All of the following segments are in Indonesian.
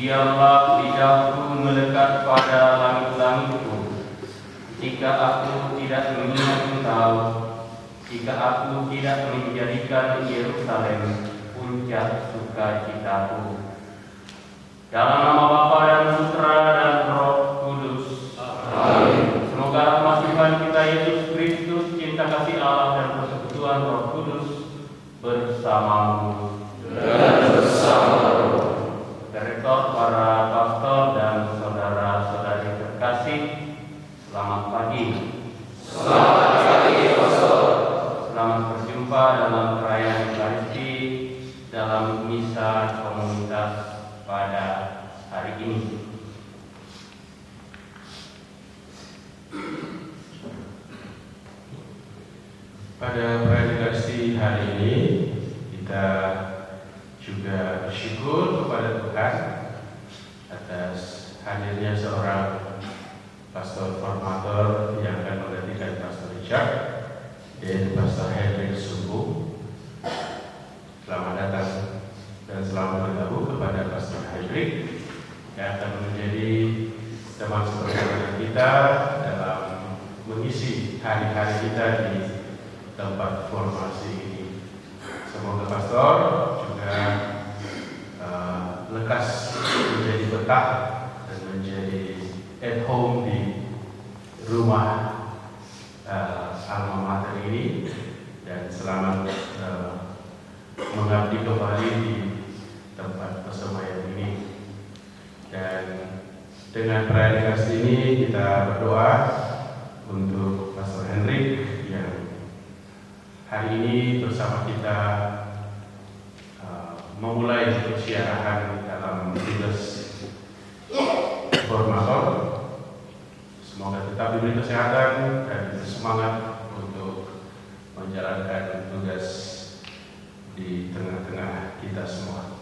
Biarlah lidahku melekat pada langit-langitku, jika aku tidak mengingat Engkau, jika aku tidak menjadikan Yerusalem puncak sukacitaku. Dalam nama Bapa dan Putra dan Roh Kudus. Amin. Semoga rahmat Tuhan kita Yesus Kristus, cinta kasih Allah dan persekutuan Roh Kudus bersamamu dan bersama roh. Rektor, para pastor dan saudara-saudari terkasih, selamat pagi. Selamat pagi, Pastor. Selamat berjumpa dalam perayaan Ekaristi dalam misa komunitas pada hari ini. Pada perayaan Ekaristi hari ini kita juga bersyukur kepada Tuhan atas hadirnya seorang pastor formator yang akan menggantikan Pastor Richard, yaitu Pastor Hendrik Sumbu. Selamat datang dan selamat bergabung kepada Pastor Hendrik yang akan menjadi teman seperjalanan kita dalam mengisi hari-hari kita di tempat formasi ini. Semoga Pastor juga lekas menjadi betah dan menjadi at home di rumah alma mater ini, dan selamat mengabdi kembali di tempat persemayan ini. Dan dengan perayaan Ekaristi ini kita berdoa untuk Pastor Hendrik yang hari ini bersama kita memulai persiapan dalam tugas formator. Semoga tetap diberi kesehatan dan semangat untuk menjalankan tugas di tengah-tengah kita semua.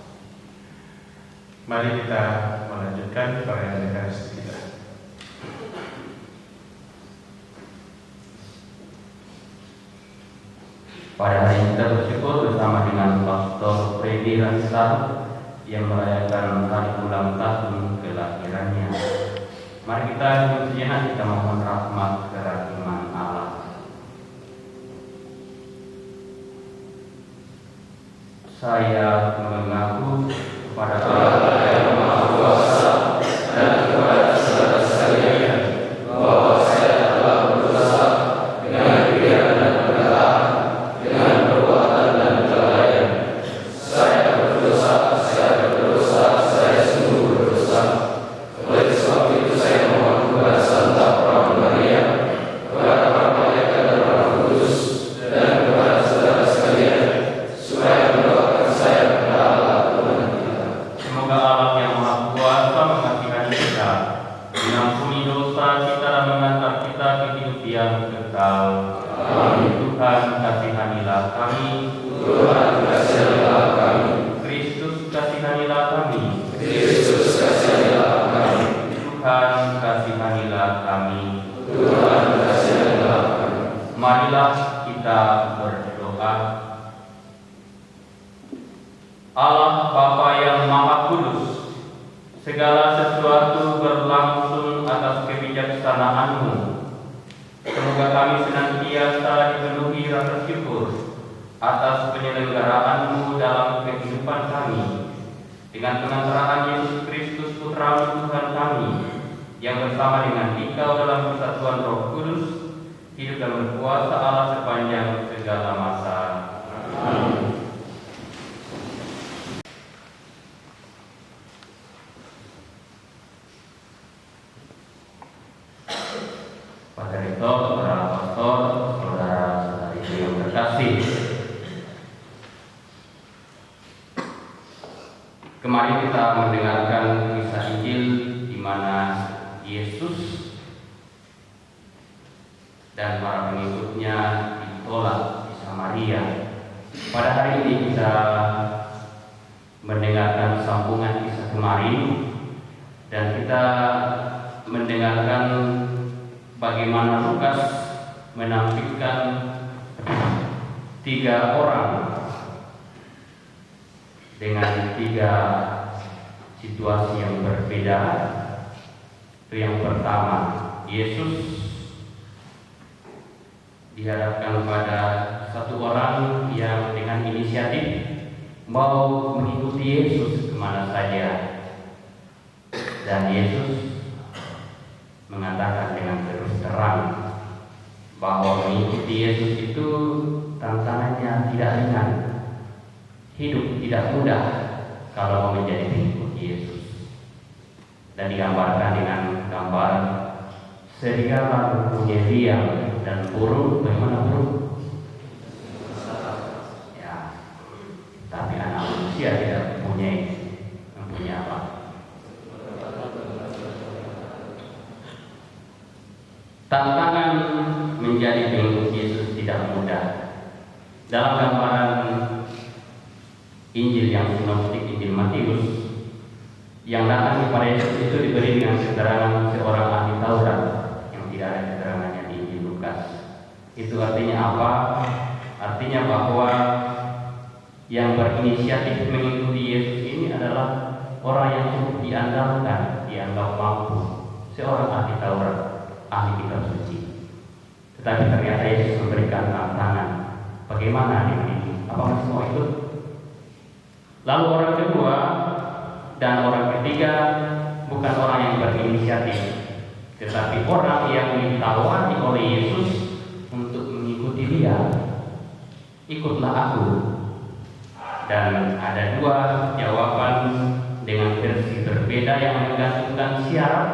Mari kita melanjutkan perayaan Ekaristi kita. Pada hari ini kita bersyukur bersama dengan Pastor Freddy Ransar yang merayakan hari ulang tahun kelahirannya. Mari kita sejenak kita mohon rahmat kerahiman Allah. Saya mengaku kepada Allah yang Maha Kuasa dan kepada saudara sekalian bahwa saya telah berdosa dengan pikiran dan perkataan, dengan perbuatan dan kelalaian. Saya berdosa, saya sungguh berdosa. Oleh sebab itu saya mohon kepada Santa Perawan Maria, kepada para malaikat dan Roh Kudus, dan kepada saudara sekalian, supaya mendoakan saya kepada Allah Tuhan kita. Semoga Allah yang Maha Kuasa mengasihani kita, mengampuni dosa kita dan mengantar kita ke hidup yang kekal. Amin. Tuhan kasihanilah kami. Tuhan kasihanilah kami. Kristus kasihanilah kami. Kristus kasihanilah kami. Tuhan kasihanilah kami. Tuhan kasihanilah kami. Marilah kita berdoa. Allah Bapa yang Maha Kudus, segala sesuatu berlangsung atas kebijaksanaan-Mu. Semoga kami senantiasa dipenuhi rasa syukur atas penyelenggaraan-Mu dalam kehidupan kami, dengan pengantaraan Yesus Kristus Putra Tuhan kami, yang bersama dengan Dikau dalam persatuan Roh Kudus, hidup dan berkuasa Allah sepanjang segala masa. Amin. Pak Rektor, para pastor, saudara-saudari yang terkasih, kemarin kita mendengarkan kisah Injil di mana Yesus dan para pengikutnya ditolak di Samaria. Pada hari ini kita mendengarkan sambungan kisah kemarin, dan kita mendengarkan bagaimana Lukas menampilkan 3 orang dengan 3 situasi yang berbeda. Yang pertama, Yesus dihadapkan pada satu orang yang dengan inisiatif mau mengikuti Yesus kemana saja, dan Yesus mengatakan dengan terus terang bahwa mengikuti Yesus itu tantangannya tidak ringan, hidup tidak mudah kalau mau menjadi pengikut Yesus. Dan digambarkan dengan gambar serigala mempunyai biang dan burung, bagaimana burung? Ya, tapi anak manusia tidak mempunyai apa? Tantangan menjadi pengikut Yesus tidak mudah. Dalam gambaran Injil yang sinoptik, Injil Matius, yang datang kepada Yesus itu diberi dengan keterangan seorang ahli Taurat yang tidak ada keterangannya di Injil Lukas. Itu artinya apa? Artinya bahwa yang berinisiatif mengikuti Yesus ini adalah orang yang cukup diandalkan, dianggap mampu, seorang ahli Taurat, ahli kitab suci. Tetapi ternyata Yesus memberikan tantangan. Bagaimana dengan ini? Apakah semua ikut? Lalu orang kedua dan orang ketiga bukan orang yang berinisiatif, tetapi orang yang ditawari oleh Yesus untuk mengikuti Dia. Ikutlah aku. Dan ada dua jawaban dengan versi berbeda yang menggantungkan syarat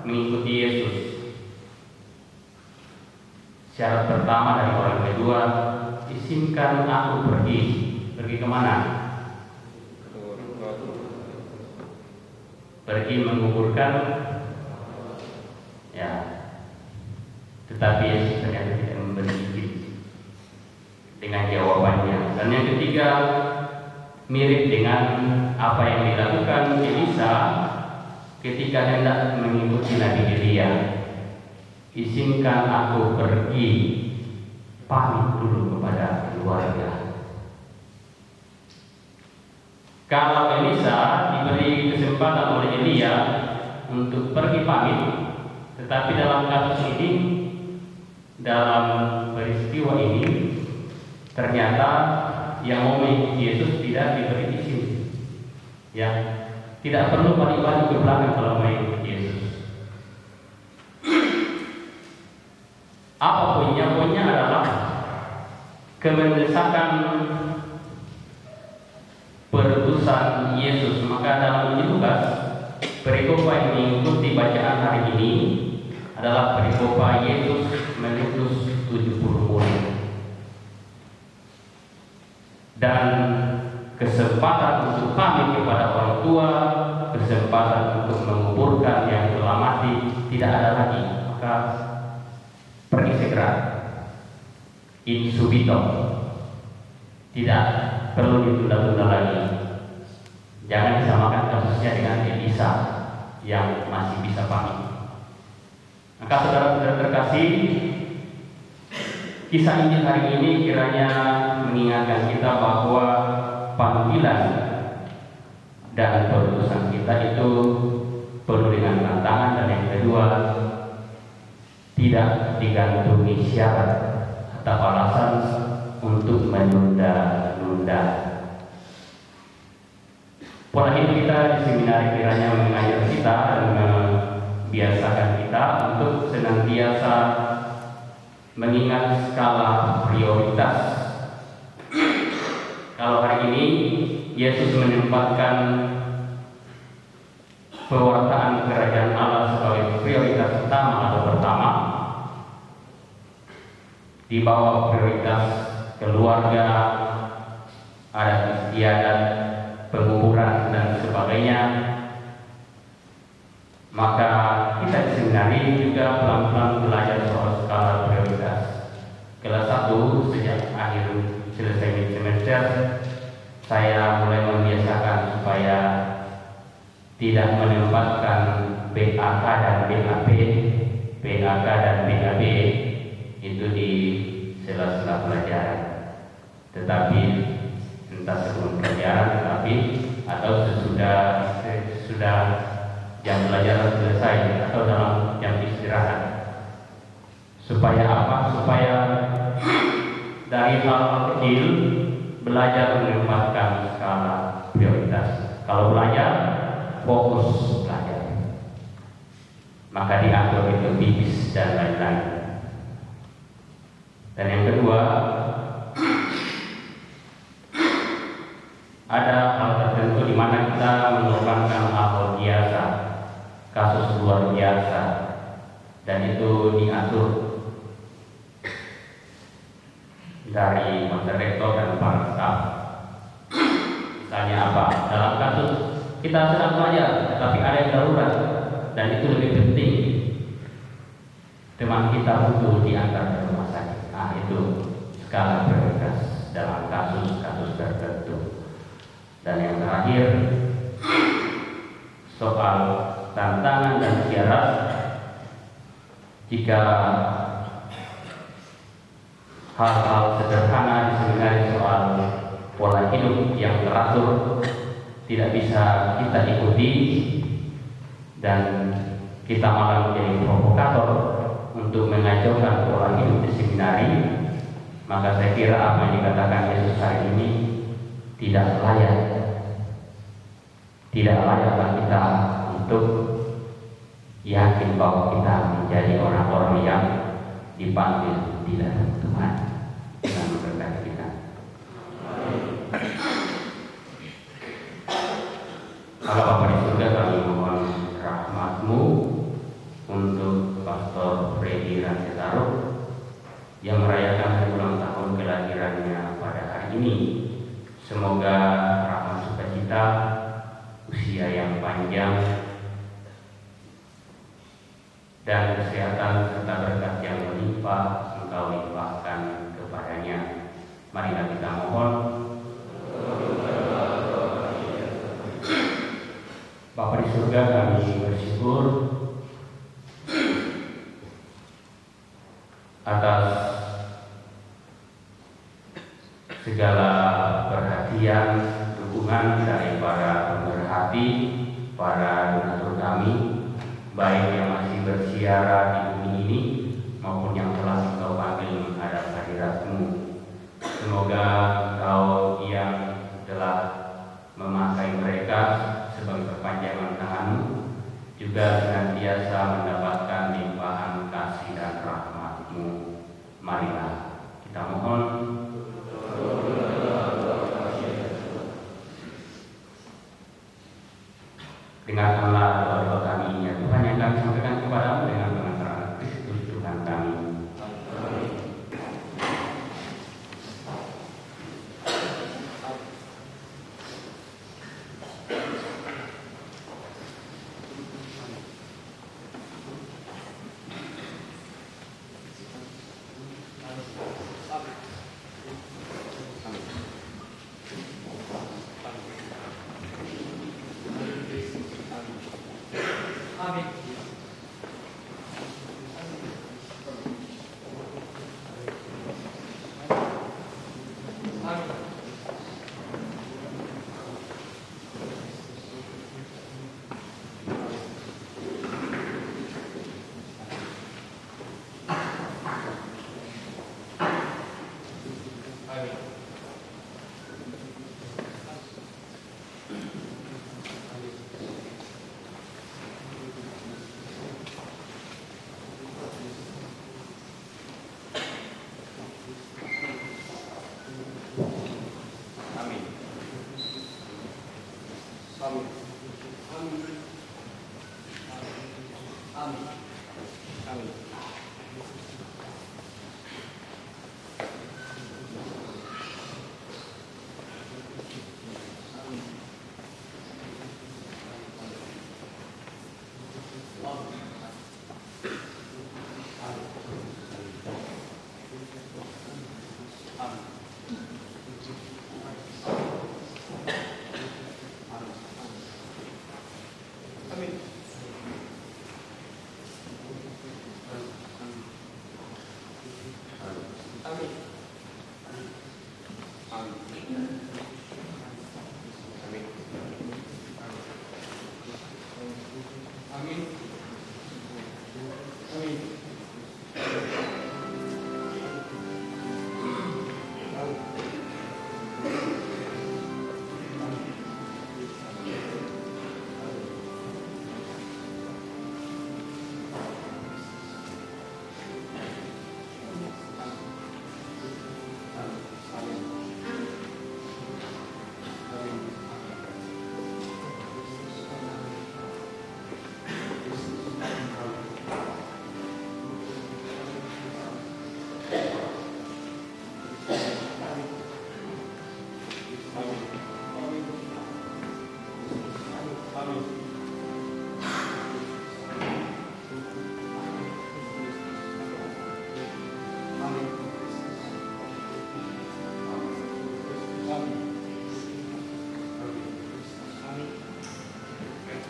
mengikuti Yesus. Syarat pertama dari orang kedua, izinkan aku pergi. Pergi kemana? Pergi menguburkan, ya. Tetapi Yesus ternyata tidak memberi izin dengan jawabannya. Dan yang ketiga, mirip dengan apa yang dilakukan Elisa ketika hendak mengikuti Nabi Elia. Izinkan aku pergi, pamit dulu kepada keluarga. Kalau Elisa diberi kesempatan oleh Elia untuk pergi pamit, tetapi dalam kasus ini, dalam peristiwa ini, ternyata yang mau mengikuti Yesus tidak diberi izin. Ya, tidak perlu balik-balik ke belakang kalau mengikuti Yesus. Apa poinnya? Poinnya adalah kemendesakan perutusan Yesus. Maka dalam Injil Lukas, perikopa yang mengikuti bacaan hari ini adalah perikopa Yesus mengutus 70 murid. Dan kesempatan untuk pamit kepada orang tua, kesempatan untuk menguburkan yang telah mati tidak ada lagi. Maka pergi segera, in subito, tidak perlu ditunda-tunda lagi. Jangan disamakan kasusnya dengan Elisa yang masih bisa pamit. Maka saudara-saudara terkasih, kisah Injil hari ini kiranya mengingatkan kita bahwa panggilan dan perutusan kita itu penuh dengan tantangan, dan yang kedua, tidak digantungi syarat atau alasan untuk menunda-nunda. Pola hidup kita di seminari kiranya mengajar kita dan membiasakan kita untuk senantiasa mengingat skala prioritas. Kalau hari ini Yesus menempatkan pewartaan kerajaan Allah sebagai prioritas utama atau pertama, di bawah prioritas keluarga, adat istiadat, penguburan dan sebagainya, maka kita di seminari juga pelan-pelan belajar soal skala prioritas. Kelas 1 sejak akhir selesai semester, saya mulai membiasakan supaya tidak menempatkan BAK dan BAP, PAK dan BAB itu di sela-sela pelajaran, tetapi entah sebelum pelajaran, tetapi atau sesudah sesudah jam pelajaran selesai atau dalam jam istirahat. Supaya apa? Supaya dari hal kecil belajar menempatkan skala prioritas. Kalau belajar, fokus belajar. Maka diatur itu bibis dan lain-lain. Dan yang kedua, ada hal tertentu di mana kita mengorbankan hal biasa, kasus luar biasa, dan itu diatur dari moderator dan para staf. Misalnya apa? Dalam kasus kita sedang belajar, tapi ada yang darurat, dan itu lebih penting. Teman kita butuh diantar ke rumah sakit. Nah, itu skala prioritas dalam kasus-kasus tertentu. Dan yang terakhir, soal tantangan dan syarat. Jika hal-hal sederhana di seminari soal pola hidup yang teratur tidak bisa kita ikuti dan kita malah menjadi provokator untuk mengacaukan pola hidup di seminari, maka saya kira apa yang dikatakan Yesus hari ini tidak layak kita untuk yakin bahwa kita menjadi orang-orang yang dipanggil di dalam Tuhan. Tuhan memberkati kita. Allah Bapa di surga, kami mohon rahmat-Mu untuk Pastor Freddy Ransetaro yang merayakan hari ulang tahun kelahirannya pada hari ini. Semoga rahmat sukacita, usia yang panjang, dan kesehatan serta berkat yang melimpah Engkau limpahkan kepadanya. Marilah kita mohon. Bapa di surga, kami bersyukur atas segala perhatian, dukungan dari para pemerhati, para donatur kami, baik yang masih bersiara di bumi ini maupun yang telah Engkau panggil menghadap hadirat-Mu. Semoga Engkau yang telah memakai mereka sebagai perpanjangan tangan-Mu juga senantiasa mendapatkan limpahan kasih dan rahmat-Mu. Marilah kita mohon. Dengarkanlah doa-doa kami ini, ya Tuhan, yang kami sampaikan kepadamu dengan pengantaran Kristus Tuhan kami. Amin.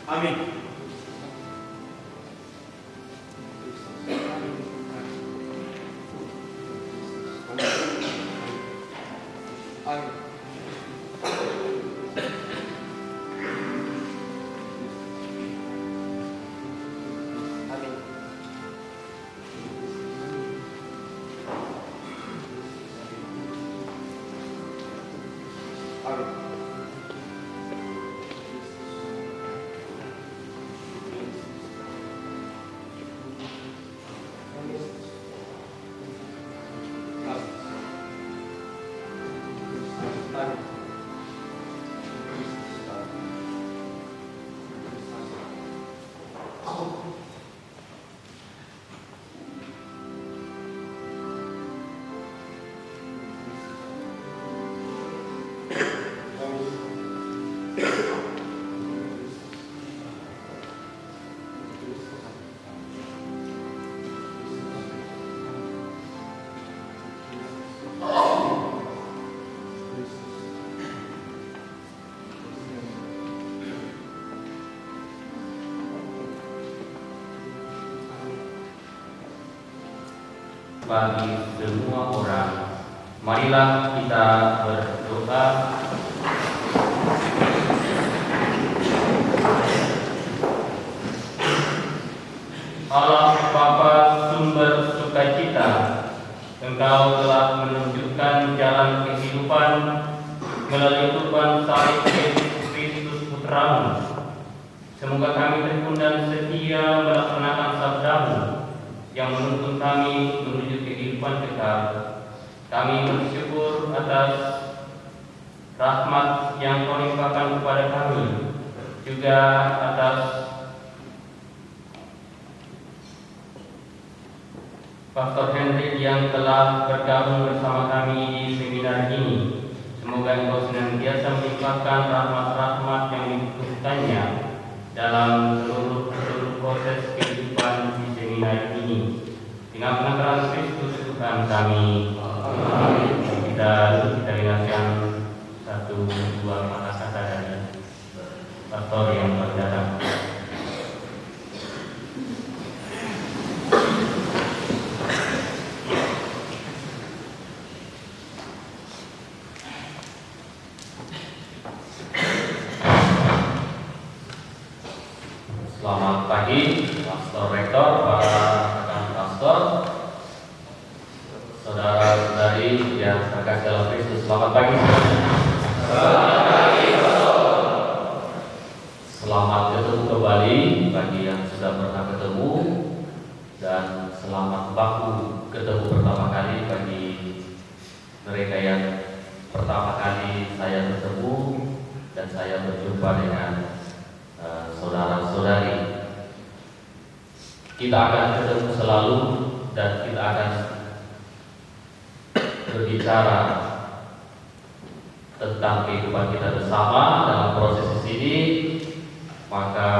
Amin. Bagi semua orang, marilah kita berdoa. Allah Bapa sumber sukacita, Engkau telah menunjukkan jalan kehidupan melalui Tuhan salib Yesus Kristus Putramu. Semoga kami tekun dan setia melaksanakan sabdamu yang menuntun kami menuju kehidupan kekal. Kami bersyukur atas rahmat yang Kau limpahkan kepada kami, juga atas Pastor Henry yang telah bergabung bersama kami di seminar ini. Semoga Engkau senantiasa melimpahkan rahmat-rahmat yang dibutuhkannya dalam seluruh proses kehidupan di seminar ini. Dengan penakaran Kristus Tuhan kami. Amin. Kita dengarkan satu dua kata-kata dari pastor yang berdatang. Selamat pagi, Pastor Rektor, para rekan pastor, saudara-saudari yang terkasih dalam Kristus. Selamat pagi. Selamat pagi, Pastor. Selamat ketemu kembali bagi yang sudah pernah ketemu, dan selamat baku ketemu pertama kali bagi mereka yang pertama kali saya bertemu dan saya berjumpa dengan saudara-saudari. Kita akan ketemu selalu dan kita akan berbicara tentang kehidupan kita bersama dalam proses ini. Maka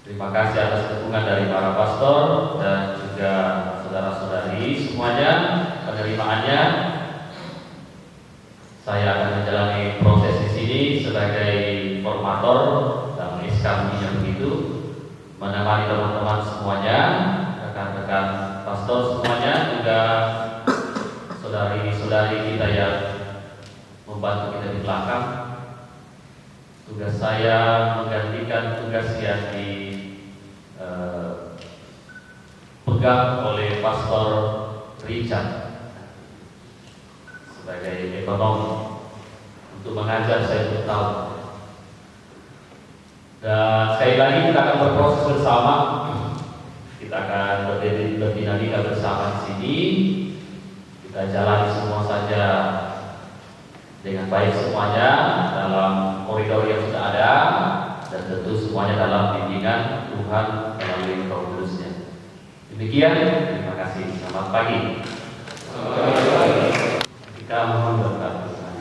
terima kasih atas dukungan dari para pastor dan juga saudara-saudari semuanya, penerimaannya. Saya akan menjalani proses di sini sebagai formator dalam SKB-nya begitu, menemani teman-teman semuanya, rekan-rekan pastor semuanya, juga saudari-saudari kita yang membantu kita di belakang. Tugas saya menggantikan tugas yang dipegang oleh Pastor Richard sebagai ekonomi untuk mengajar saya 2 tahun. Dan sekali lagi kita akan berproses bersama, kita akan berdinamika bersama di sini. Kita jalani semua saja dengan baik semuanya dalam koridor yang sudah ada, dan tentu semuanya dalam bimbingan Tuhan melalui Roh Kudus-Nya. Demikian, terima kasih. Selamat pagi. Kita mohon berkat Tuhan.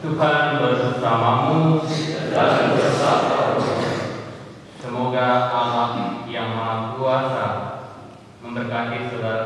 Tuhan bersamamu dan bersamamu. Semoga Allah yang Maha Kuasa memberkati saudara